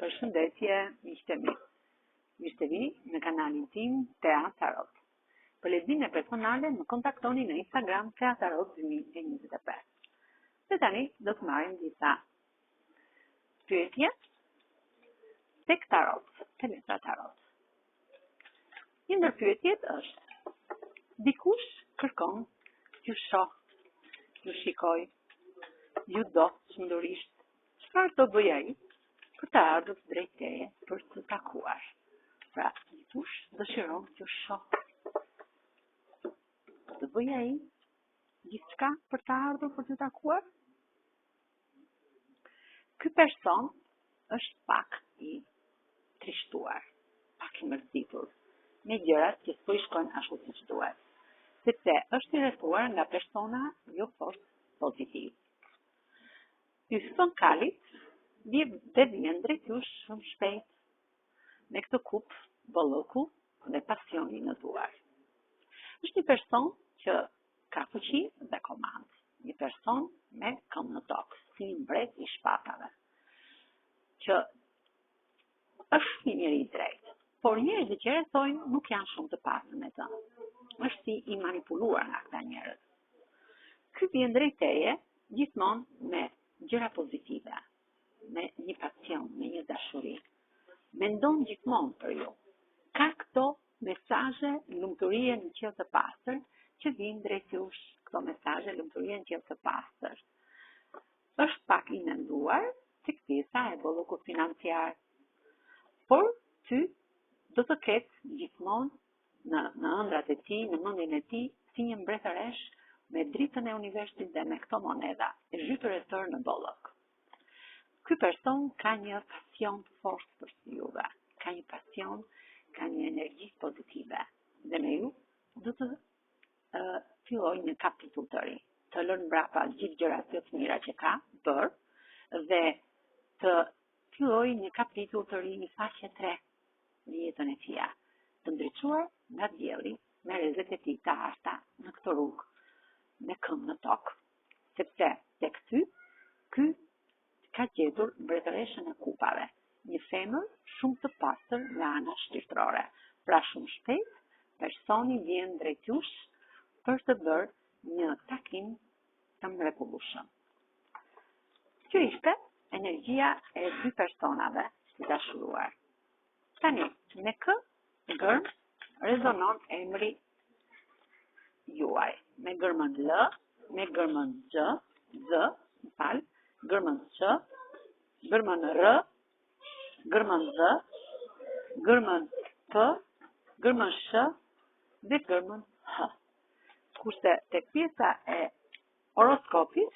Përshëndetje, miqtë mi. Mirë se vini në kanalin tim Tea Tarot. Për lexime personale më kontaktoni në Instagram Tea Tarot 2025. Dhe tani do të marrim disa pyetje tek tarot, te letra tarot. Një ndër pyetjet është: dikush kërkon ju shoh, ju shikoj, ju do shëndorisht, çfarë do bëj ai për të ardhur drejt teje për të takuar? Pra, dikush dëshiron t'ju shoh. Të bëj ai gjithçka për të ardhur për të takuar? Ky person është pak i trishtuar, pak i mërzitur, me gjërat që s'po i shkojnë ashtu siç duhet, sepse është i rrethuar nga persona jo fort pozitiv. Ky sonkalit dhe vjen drejt jush shumë shpejt, me këtë kup, bolloku dhe pasionin në duar. Është një person që ka fuqi dhe komand, një person me këmbë në tokë, si një mbret i shpatave, që është një njeri i drejtë, por njerëzit që rrethojnë nuk janë shumë të pastër me të. Është si i manipuluar nga këta njerëz. Ky vjen drejt teje gjithmonë me gjëra pozitive, me një pasion, me një dashuri. Mendon gjithmonë për ju. Ka këto mesazhe lumturie në qiell të pastër që vijnë drejt jush, këto mesazhe lumturie në qiell të pastër. Është pak i menduar tek pjesa e bollokut financiar, por ty do të ketë gjithmonë në ëndrat e tij, në mendjen e tij, si një mbretëresh me dritën e universit dhe me këto moneda, e zhytur e tërë në bollok. Ky person ka një pasion fort për juve, ka një pasion, ka një energji pozitive, dhe me ju do të filloj një kapitull të ri, të lënë mbrapa gjithë gjërat të mira që ka bërë, dhe të filloj një kapitull të ri, një faqe 3 në jetën e tij, të ndriçuar nga dielli, me rrezet e tij të arta në këtë rrugë, me këmbë në tokë, sepse tek ty, ky ka gjetur mbretëreshën e kupave, një femër shumë të pastër nga ana shpirtërore. Pra shumë shpejt, personi vjen drejt jush për të bërë një takim të mrekullueshëm. Kjo ishte energjia e dy personave të dashuruar. Tani, me kë gërm rezonon emri juaj? Me gërmën L, me gërmën gërmën Q, gërmën R, gërmën Z, gërmën P, gërmën Sh dhe gërmën H. Kurse tek pjesa e horoskopit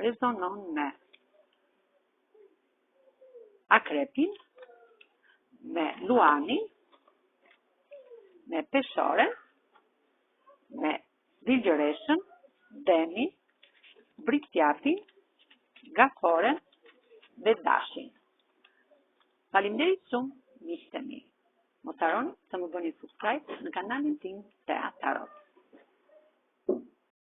rezonon me akrepin, me luanin, me peshoren, me digjëreshën, demin, britjatin, gaforen dhe dashin. Faleminderit shumë, miqtë mi. Mos harroni të më bëni subscribe në kanalin tim Tea Tarot.